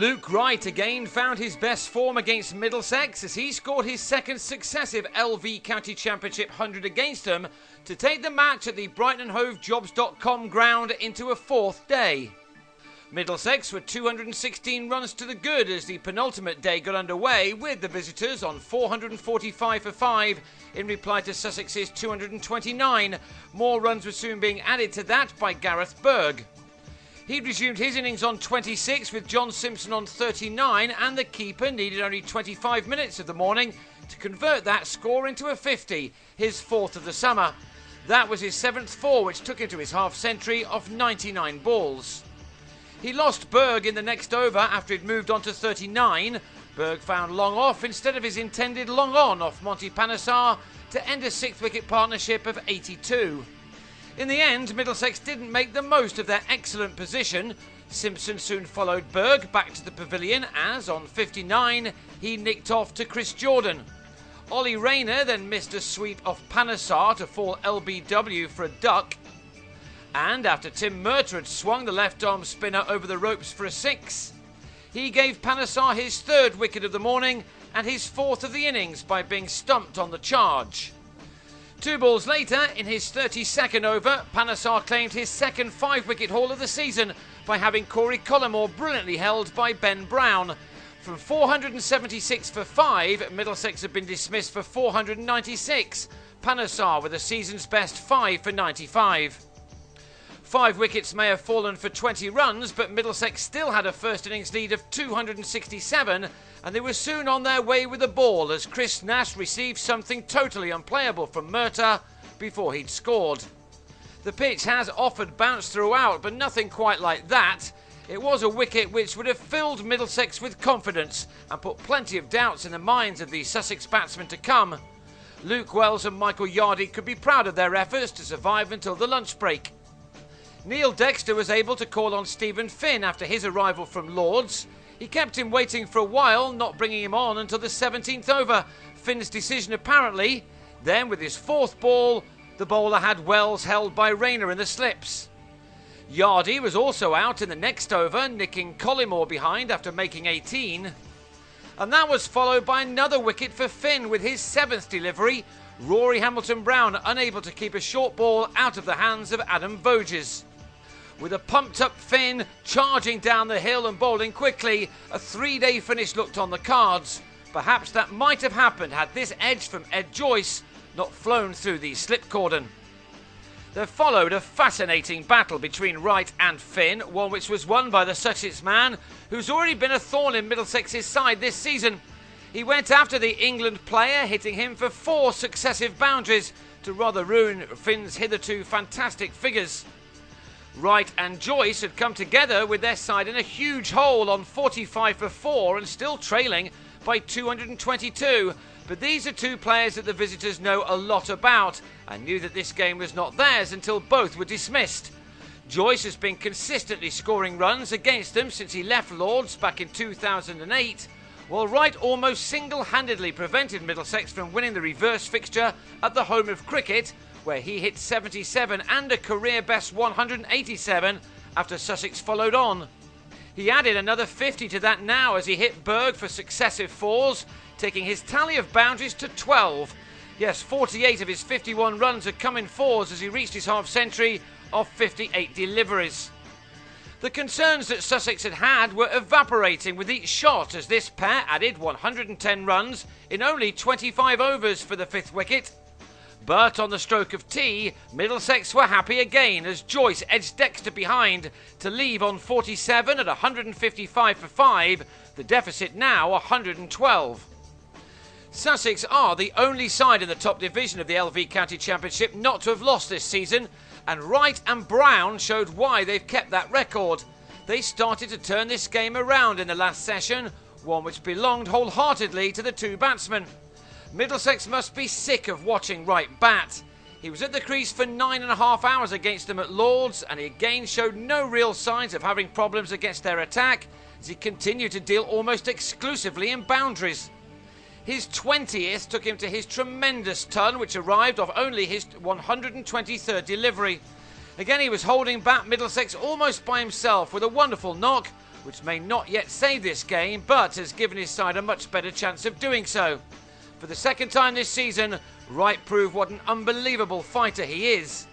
Luke Wright again found his best form against Middlesex as he scored his second successive LV County Championship 100 against them to take the match at the BrightonHoveJobs.com ground into a fourth day. Middlesex were 216 runs to the good as the penultimate day got underway, with the visitors on 445 for 5 in reply to Sussex's 229. More runs were soon being added to that by Gareth Berg. He'd resumed his innings on 26 with John Simpson on 39, and the keeper needed only 25 minutes of the morning to convert that score into a 50, his fourth of the summer. That was his seventh four, which took him to his half-century of 99 balls. He lost Berg in the next over after he'd moved on to 39. Berg found long off instead of his intended long on off Monty Panesar to end a sixth wicket partnership of 82. In the end, Middlesex didn't make the most of their excellent position. Simpson soon followed Berg back to the pavilion as, on 59, he nicked off to Chris Jordan. Ollie Rayner then missed a sweep off Panesar to fall LBW for a duck. And after Tim Murtagh had swung the left-arm spinner over the ropes for a 6, he gave Panesar his third wicket of the morning and his fourth of the innings by being stumped on the charge. 2 balls later, in his 32nd over, Panesar claimed his second 5-wicket haul of the season by having Corey Collymore brilliantly held by Ben Brown. From 476 for 5, Middlesex had been dismissed for 496. Panesar with the season's best 5 for 95. 5 wickets may have fallen for 20 runs, but Middlesex still had a first innings lead of 267, and they were soon on their way with the ball as Chris Nash received something totally unplayable from Murtagh before he'd scored. The pitch has offered bounce throughout, but nothing quite like that. It was a wicket which would have filled Middlesex with confidence and put plenty of doubts in the minds of the Sussex batsmen to come. Luke Wells and Michael Yardley could be proud of their efforts to survive until the lunch break. Neil Dexter was able to call on Stephen Finn after his arrival from Lords. He kept him waiting for a while, not bringing him on until the 17th over. Finn's decision apparently. Then with his fourth ball, the bowler had Wells held by Rayner in the slips. Yardley was also out in the next over, nicking Collymore behind after making 18. And that was followed by another wicket for Finn with his 7th delivery. Rory Hamilton-Brown unable to keep a short ball out of the hands of Adam Voges. With a pumped-up Finn charging down the hill and bowling quickly, a 3-day finish looked on the cards. Perhaps that might have happened had this edge from Ed Joyce not flown through the slip cordon. There followed a fascinating battle between Wright and Finn, one which was won by the Sussex man, who's already been a thorn in Middlesex's side this season. He went after the England player, hitting him for 4 successive boundaries to rather ruin Finn's hitherto fantastic figures. Wright and Joyce had come together with their side in a huge hole on 45 for 4 and still trailing by 222. But these are two players that the visitors know a lot about and knew that this game was not theirs until both were dismissed. Joyce has been consistently scoring runs against them since he left Lords back in 2008, while Wright almost single-handedly prevented Middlesex from winning the reverse fixture at the home of cricket, where he hit 77 and a career-best 187 after Sussex followed on. He added another 50 to that now as he hit Berg for successive 4s, taking his tally of boundaries to 12. Yes, 48 of his 51 runs had come in 4s as he reached his half-century of 58 deliveries. The concerns that Sussex had were evaporating with each shot as this pair added 110 runs in only 25 overs for the 5th wicket. But on the stroke of tea, Middlesex were happy again as Joyce edged Dexter behind to leave on 47 at 155 for 5, the deficit now 112. Sussex are the only side in the top division of the LV County Championship not to have lost this season, and Wright and Brown showed why they've kept that record. They started to turn this game around in the last session, one which belonged wholeheartedly to the two batsmen. Middlesex must be sick of watching Wright bat. He was at the crease for 9.5 hours against them at Lords, and he again showed no real signs of having problems against their attack as he continued to deal almost exclusively in boundaries. His 20th took him to his tremendous ton, which arrived off only his 123rd delivery. Again, he was holding back Middlesex almost by himself with a wonderful knock, which may not yet save this game, but has given his side a much better chance of doing so. For the second time this season, Wright proved what an unbelievable fighter he is.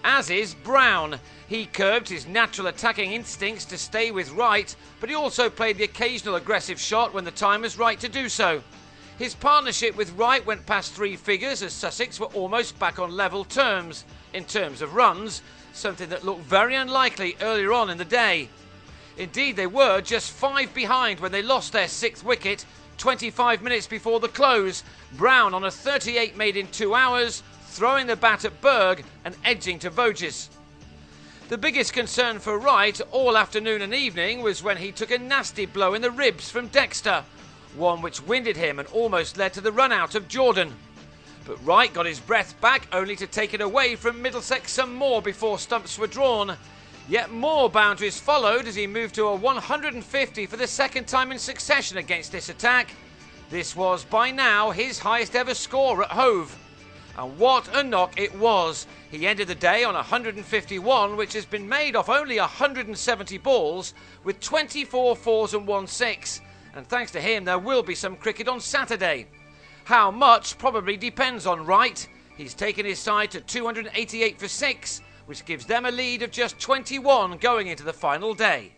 As is Brown. He curbed his natural attacking instincts to stay with Wright, but he also played the occasional aggressive shot when the time was right to do so. His partnership with Wright went past 3 figures as Sussex were almost back on level terms, in terms of runs, something that looked very unlikely earlier on in the day. Indeed, they were just 5 behind when they lost their 6th wicket, 25 minutes before the close. Brown on a 38 made in 2 hours, throwing the bat at Berg and edging to Voges. The biggest concern for Wright all afternoon and evening was when he took a nasty blow in the ribs from Dexter, one which winded him and almost led to the run out of Jordan. But Wright got his breath back only to take it away from Middlesex some more before stumps were drawn. Yet more boundaries followed as he moved to a 150 for the second time in succession against this attack. This was by now his highest ever score at Hove. And what a knock it was. He ended the day on 151, which has been made off only 170 balls, with 24 fours and 1 6. And thanks to him, there will be some cricket on Saturday. How much probably depends on Wright. He's taken his side to 288 for 6, which gives them a lead of just 21 going into the final day.